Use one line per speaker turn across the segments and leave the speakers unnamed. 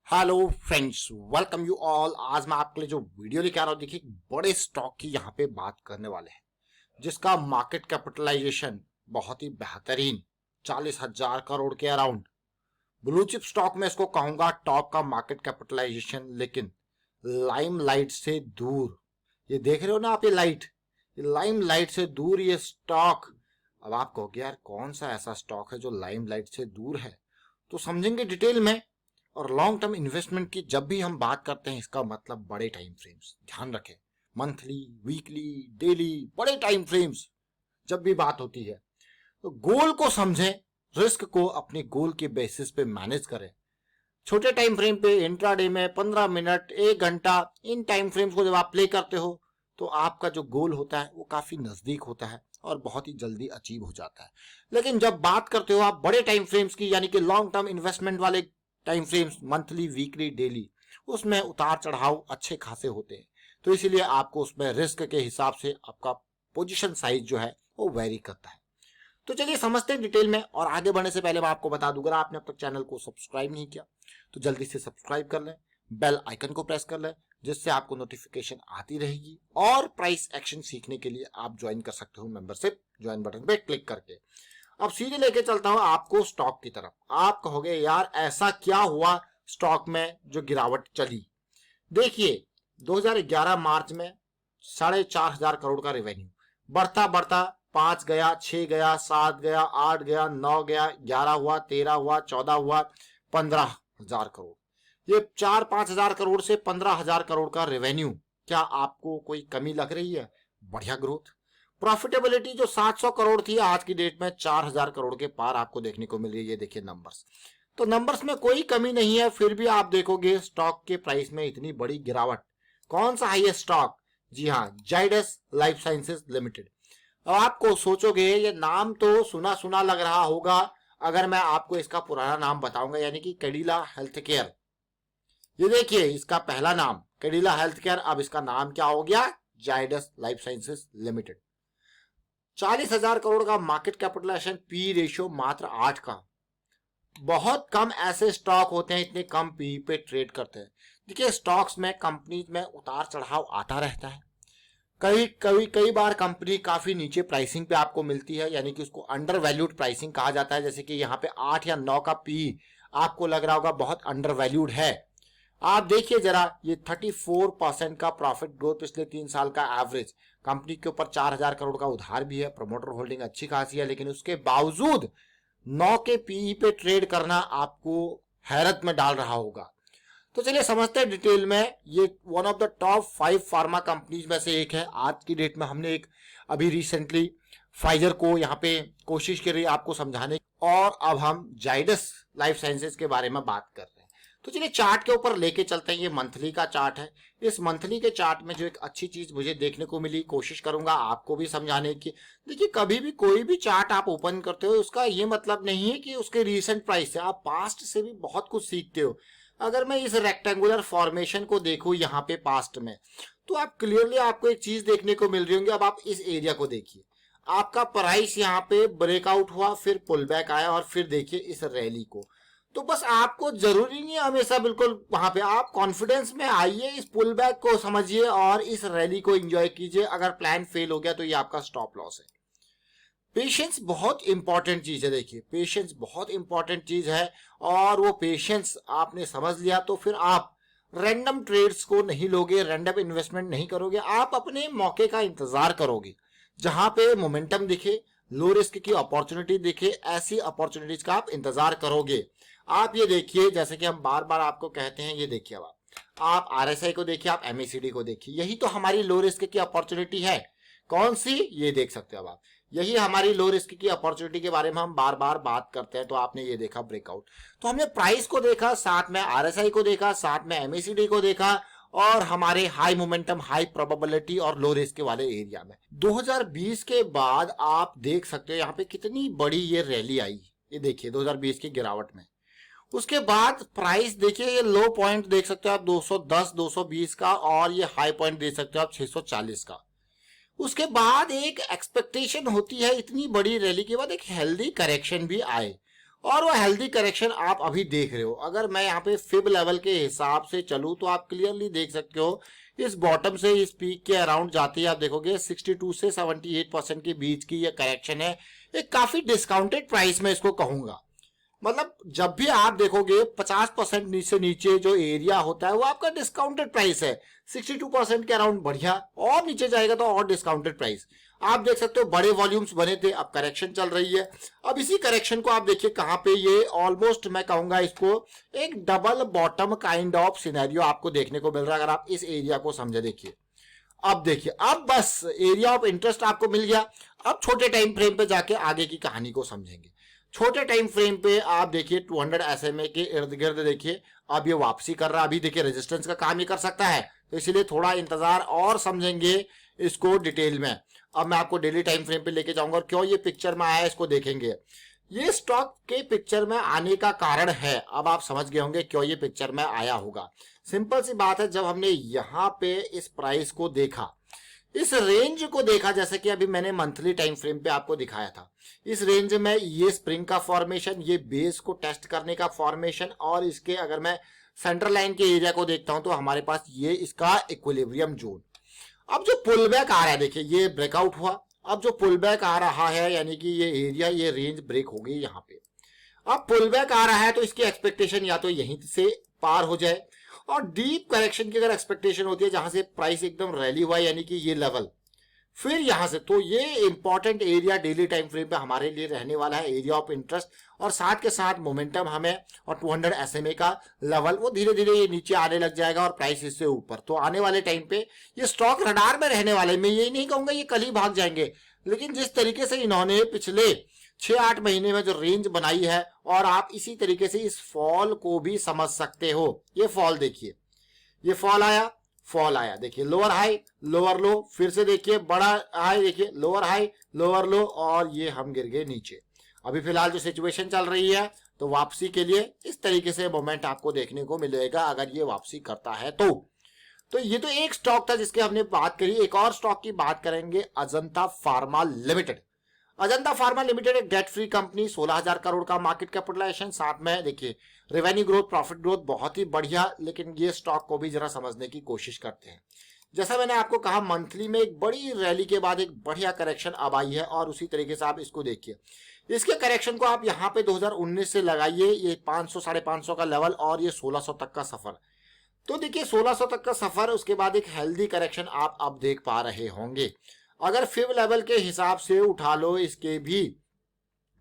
Hello friends, welcome you all. आज मैं आपके लिए जो वीडियो लेके आ रहा हूँ, देखिए एक बड़े स्टॉक की यहाँ पे बात करने वाले हैं जिसका मार्केट कैपिटलाइजेशन बहुत ही बेहतरीन 40,000 करोड़ के अराउंड। ब्लू चिप स्टॉक में इसको कहूंगा टॉप का मार्केट कैपिटलाइजेशन, लेकिन लाइम लाइट से दूर। ये देख रहे हो ना आप, ये लाइट, ये लाइम लाइट से दूर ये स्टॉक। अब आप कहोगे यार कौन सा ऐसा स्टॉक है जो लाइम लाइट से दूर है, तो समझेंगे डिटेल में। और लॉन्ग टर्म इन्वेस्टमेंट की जब भी हम बात करते हैं, इसका मतलब बड़े टाइम फ्रेम्स, ध्यान रखें। मंथली, वीकली, डेली, बड़े टाइम फ्रेम्स जब भी बात होती है तो गोल को समझें, रिस्क को अपने गोल के बेसिस पे मैनेज करें। छोटे टाइम फ्रेम पे, इंट्राडे में 15 मिनट, 1 घंटा, इन टाइम फ्रेम्स को जब आप प्ले करते हो तो आपका जो गोल होता है वो काफी नजदीक होता है और बहुत ही जल्दी अचीव हो जाता है। लेकिन जब बात करते हो आप बड़े टाइम फ्रेम्स की, यानी कि लॉन्ग टर्म इन्वेस्टमेंट वाले time frames, monthly, weekly, daily, उसमें उतार चढ़ाव अच्छे खासे होते हैं। तो इसीलिए आपको उसमें रिस्क के हिसाब से आपका पोजीशन साइज जो है वो वेरी करता है। तो चलिए समझते हैं डिटेल में। और आगे बढ़ने से पहले मैं आपको बता दूं, अगर आपने अब तक चैनल को सब्सक्राइब नहीं किया तो जल्दी से सब्सक्राइब कर लें, बेल आइकन को प्रेस कर लें, जिससे आपको नोटिफिकेशन आती रहेगी। और प्राइस एक्शन सीखने के लिए आप ज्वाइन कर सकते हो मेंबरशिप, ज्वाइन बटन पे क्लिक करके। अब सीधे लेके चलता हूं आपको स्टॉक की तरफ। आप कहोगे यार ऐसा क्या हुआ स्टॉक में जो गिरावट चली। देखिए 2011 मार्च में 4,500 करोड़ का रेवेन्यू बढ़ता बढ़ता 5 गया, 6 गया, 7 गया, 8 गया, 9 गया, 11 हुआ, 13 हुआ, 14 हुआ, 15,000 करोड़। ये 4-5 हजार करोड़ से 15,000 करोड़ का रेवेन्यू, क्या आपको कोई कमी लग रही है? बढ़िया ग्रोथ। प्रॉफिटेबिलिटी जो 700 करोड़ थी, आज की डेट में 4,000 करोड़ के पार आपको देखने को मिल रही है। ये देखिए नंबर्स, तो नंबर्स में कोई कमी नहीं है। फिर भी आप देखोगे स्टॉक के प्राइस में इतनी बड़ी गिरावट। कौन सा हाईएस्ट स्टॉक? जी हाँ, जाइडस लाइफ साइंसेज लिमिटेड। अब आपको सोचोगे ये नाम तो सुना सुना लग रहा होगा, अगर मैं आपको इसका पुराना नाम बताऊंगा, यानी कि कैडिला हेल्थ केयर। ये देखिए इसका पहला नाम कैडिला हेल्थ केयर, अब इसका नाम क्या हो गया? Zydus life sciences limited. 40,000 crore का मार्केट कैपिटलाइजेशन, पी रेशियो मात्र 8 का। बहुत कम ऐसे स्टॉक होते हैं इतने कम पी पे ट्रेड करते हैं। देखिए स्टॉक्स में, कंपनीज में उतार चढ़ाव आता रहता है। कई बार कंपनी काफी नीचे प्राइसिंग पे आपको मिलती है, यानी कि उसको अंडर वैल्यूड प्राइसिंग कहा जाता है। जैसे कि यहाँ पे 8 या 9 का पी आपको लग रहा होगा बहुत अंडर वैल्यूड है। आप देखिए जरा, ये 34% का प्रॉफिट ग्रोथ पिछले 3 साल का एवरेज। कंपनी के ऊपर 4,000 करोड़ का उधार भी है, प्रमोटर होल्डिंग अच्छी खासी है, लेकिन उसके बावजूद 9 के पीई पे ट्रेड करना आपको हैरत में डाल रहा होगा। तो चलिए समझते हैं डिटेल में। ये one of the top 5 pharma companies में से एक है। आज की डेट में हमने एक अभी रिसेंटली फाइजर को यहाँ पे कोशिश करी आपको समझाने, और अब हम जाइडस लाइफ साइंसेज के बारे में बात कर रहे हैं। तो चलिए चार्ट के ऊपर लेके चलते हैं। ये मंथली का चार्ट है। इस मंथली के चार्ट में जो एक अच्छी चीज मुझे देखने को मिली, कोशिश करूंगा आपको भी समझाने की। देखिए कभी भी कोई भी चार्ट आप ओपन करते हो, उसका ये मतलब नहीं है कि उसके रीसेंट प्राइस से, आप पास्ट से भी बहुत कुछ सीखते हो। अगर मैं इस रेक्टेंगुलर फॉर्मेशन को देखूं यहाँ पे पास्ट में, तो आप क्लियरली आपको एक चीज देखने को मिल रही होंगी। अब आप इस एरिया को देखिए, आपका प्राइस यहाँ पे ब्रेकआउट हुआ, फिर पुल बैक आया, और फिर देखिए इस रैली को। तो बस आपको जरूरी नहीं है हमेशा बिल्कुल वहां पे, आप कॉन्फिडेंस में आइए, इस पुल बैक को समझिए और इस रैली को एंजॉय कीजिए। अगर प्लान फेल हो गया तो ये आपका स्टॉप लॉस है। पेशेंस बहुत इंपॉर्टेंट चीज है। देखिए पेशेंस बहुत इंपॉर्टेंट चीज है, और वो पेशेंस आपने समझ लिया तो फिर आप रैंडम ट्रेड्स को नहीं लोगे, रैंडम इन्वेस्टमेंट नहीं करोगे। आप अपने मौके का इंतजार करोगे, जहां पे मोमेंटम दिखे, लो रिस्क की अपॉर्चुनिटी दिखे, ऐसी अपॉर्चुनिटीज का आप इंतजार करोगे। आप ये देखिए, जैसे कि हम बार बार आपको कहते हैं, ये देखिए अब आप आरएसआई को देखिए, आप एमएसीडी को देखिए, यही तो हमारी लो रिस्क की अपॉर्चुनिटी है। कौन सी? ये देख सकते हो अब आप, यही हमारी लो रिस्क की अपॉर्चुनिटी के बारे में हम बार बार बात करते हैं। तो आपने ये देखा ब्रेकआउट, तो हमने प्राइस को देखा, साथ में आरएसआई को देखा, साथ में एमएसीडी को देखा, और हमारे हाई मोमेंटम, हाई प्रोबेबिलिटी और लो रिस्क वाले एरिया में 2020 के बाद आप देख सकते हो यहाँ पे कितनी बड़ी ये रैली आई। ये देखिए 2020 की गिरावट में, उसके बाद प्राइस देखिए, ये लो पॉइंट देख सकते हो आप 210 220 का, और ये हाई पॉइंट देख सकते हो आप 640 का। उसके बाद एक एक्सपेक्टेशन होती है इतनी बड़ी रैली के बाद एक हेल्दी करेक्शन भी आए, और वो हेल्दी करेक्शन आप अभी देख रहे हो। अगर मैं यहाँ पे फिब लेवल के हिसाब से चलूँ तो आप क्लियरली देख सकते हो इस बॉटम से इस पीक के अराउंड जाते ही आप देखोगे 62 से 78% के बीच की ये करेक्शन है। एक काफी डिस्काउंटेड प्राइस में इसको कहूंगा। मतलब जब भी आप देखोगे 50% से नीचे जो एरिया होता है वो आपका डिस्काउंटेड प्राइस है। 62% के अराउंड बढ़िया, और नीचे जाएगा तो और डिस्काउंटेड प्राइस। आप देख सकते हो बड़े वॉल्यूम्स बने थे, अब करेक्शन चल रही है। अब इसी करेक्शन को आप देखिए कहां पे ये ऑलमोस्ट मैं कहूंगा इसको एक double bottom kind of scenario आपको देखने को मिल रहा है अगर आप इस एरिया को समझे। देखिए अब देखिए, अब बस एरिया ऑफ इंटरेस्ट आपको मिल गया। अब छोटे टाइम फ्रेम पे जाके आगे की कहानी को समझेंगे। छोटे टाइम फ्रेम पे आप देखिए 200 SMA के इर्द गिर्द देखिए अब ये वापसी कर रहा है। अभी देखिए रेजिस्टेंस का काम ही कर सकता है, तो इसलिए थोड़ा इंतजार और समझेंगे इसको डिटेल में। अब मैं आपको डेली टाइम फ्रेम पे लेके जाऊंगा और क्यों ये पिक्चर में आया है इसको देखेंगे। ये स्टॉक के पिक्चर में आने का कारण है, अब आप समझ गए होंगे क्यों ये पिक्चर में आया होगा। सिंपल सी बात है, जब हमने यहाँ पे इस प्राइस को देखा, इस रेंज को देखा, जैसे कि अभी मैंने मंथली टाइम फ्रेम पे आपको दिखाया था, इस रेंज में ये स्प्रिंग का फॉर्मेशन, ये बेस को टेस्ट करने का फॉर्मेशन, और इसके अगर मैं सेंटर लाइन के एरिया को देखता हूं तो हमारे पास ये इसका इक्विलिब्रियम जोन। अब जो पुल बैक आ रहा है, देखिए ये ब्रेकआउट हुआ, अब जो पुल बैक आ रहा है यानी कि ये एरिया, ये रेंज ब्रेक हो गई यहाँ पे। अब पुल बैक आ रहा है तो इसकी एक्सपेक्टेशन या तो यहीं से पार हो जाए, और डीप करेक्शन की अगर एक्सपेक्टेशन होती है जहां से प्राइस एकदम रैली हुआ यानी कि ये लेवल, फिर यहां से तो ये important area daily time frame पे हमारे लिए रहने वाला है, एरिया ऑफ इंटरेस्ट। और साथ के साथ मोमेंटम हमें, और 200 SMA का लेवल वो धीरे धीरे ये नीचे आने लग जाएगा और प्राइस इससे ऊपर। तो आने वाले टाइम पे ये स्टॉक रडार में रहने वाले। मैं यही नहीं कहूंगा ये कल ही भाग जाएंगे, लेकिन जिस तरीके से इन्होंने पिछले 6-8 महीने में जो रेंज बनाई है, और आप इसी तरीके से इस फॉल को भी समझ सकते हो। ये फॉल देखिए, ये फॉल आया, देखिए लोअर हाई लोअर लो, फिर से देखिए बड़ा हाई, देखिए लोअर हाई लोअर लो, और ये हम गिर गए नीचे। अभी फिलहाल जो सिचुएशन चल रही है तो वापसी के लिए इस तरीके से मोमेंट आपको देखने को मिलेगा अगर ये वापसी करता है तो ये तो एक स्टॉक था जिसके हमने बात करी। एक और स्टॉक की बात करेंगे, Ajanta pharma limited. Ajanta pharma limited एक डेट फ्री कंपनी, 16,000 करोड़ का मार्केट कैपिटलाइजेशन, साथ में देखिए रेवेन्यू ग्रोथ, प्रॉफिट ग्रोथ बहुत ही बढ़िया। लेकिन ये स्टॉक को भी जरा समझने की कोशिश करते हैं। जैसा मैंने आपको कहा, मंथली में एक बड़ी रैली के बाद एक बढ़िया करेक्शन अब आई है, और उसी तरीके से आप इसको देखिए। इसके करेक्शन को आप यहाँ पे 2019 से लगाइए, ये 500 550 का लेवल और ये 1600 तक का सफर। तो देखिए 1600 तक का सफर, उसके बाद एक हेल्दी करेक्शन आप अब देख पा रहे होंगे। अगर फिब लेवल के हिसाब से उठा लो इसके भी,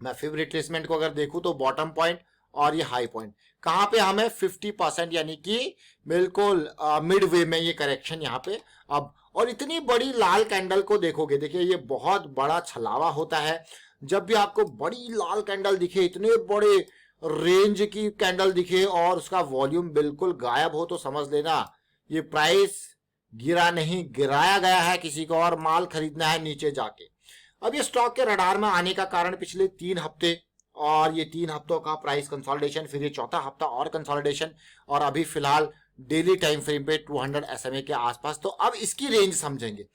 मैं फिब रिट्रेसमेंट को अगर देखूं तो बॉटम पॉइंट और ये हाई पॉइंट कहां पे हमें 50% यानी कि बिल्कुल मिड वे में ये करेक्शन यहाँ पे अब। और इतनी बड़ी लाल कैंडल को देखोगे, देखिए ये बहुत बड़ा छलावा होता है। जब भी आपको बड़ी लाल कैंडल दिखे, इतने बड़े रेंज की कैंडल दिखे और उसका वॉल्यूम बिल्कुल गायब हो, तो समझ लेना ये प्राइस गिरा नहीं, गिराया गया है किसी को और माल खरीदना है नीचे जाके। अब ये स्टॉक के रडार में आने का कारण पिछले 3 हफ्ते, और ये 3 हफ्तों का प्राइस कंसोलिडेशन, फिर ये चौथा हफ्ता और कंसोलिडेशन, और अभी फिलहाल डेली टाइम फ्रेम पे 200 SMA के आसपास। तो अब इसकी रेंज समझेंगे।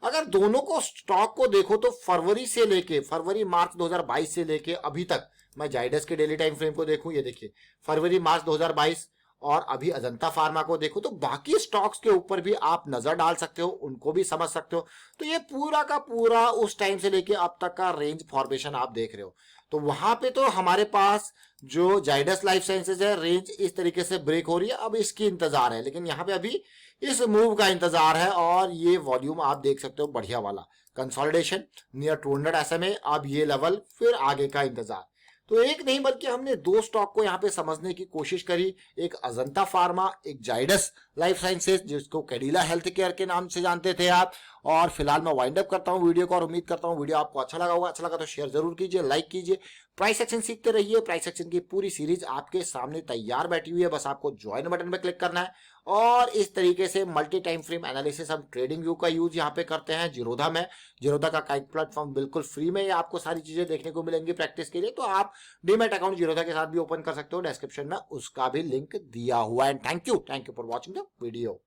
अगर दोनों को स्टॉक को देखो तो फरवरी मार्च 2022 से लेके अभी तक, मैं जाइडस के डेली टाइम फ्रेम को देखूं, ये देखिए फरवरी मार्च 2022, और अभी अजंता फार्मा को देखो, तो बाकी स्टॉक्स के ऊपर भी आप नजर डाल सकते हो, उनको भी समझ सकते हो। तो ये पूरा का पूरा उस टाइम से लेके अब तक का रेंज फॉर्मेशन आप देख रहे हो। तो वहां पे तो हमारे पास जो जाइडस लाइफ साइंसेज है, रेंज इस तरीके से ब्रेक हो रही है, अब इसकी इंतजार है। लेकिन यहाँ पे अभी इस मूव का इंतजार है, और ये वॉल्यूम आप देख सकते हो बढ़िया वाला कंसोलिडेशन नियर 200 SMA, अब ये लेवल, फिर आगे का इंतजार। तो एक नहीं बल्कि हमने 2 स्टॉक को यहाँ पे समझने की कोशिश करी, एक अजंता फार्मा, एक जाइडस लाइफ साइंसेज जिसको कैडिला हेल्थ केयर के नाम से जानते थे आप। और फिलहाल मैं वाइंड अप करता हूँ वीडियो को, और उम्मीद करता हूँ वीडियो आपको अच्छा लगा होगा। अच्छा लगा तो शेयर जरूर कीजिए, लाइक कीजिए। प्राइस एक्शन सीखते रहिए, प्राइस एक्शन की पूरी सीरीज आपके सामने तैयार बैठी हुई है, बस आपको ज्वाइन बटन पर क्लिक करना है। और इस तरीके से मल्टी टाइम फ्रेम एनालिसिस हम ट्रेडिंग व्यू का यूज यहाँ पे करते हैं जीरोधा में। जीरोधा का प्लेटफॉर्म बिल्कुल फ्री में, आपको सारी चीजें देखने को मिलेंगी प्रैक्टिस के लिए। तो आप डीमैट अकाउंट जीरोधा के साथ भी ओपन कर सकते हो, डिस्क्रिप्शन में उसका भी लिंक दिया हुआ है। Thank you for watching the video.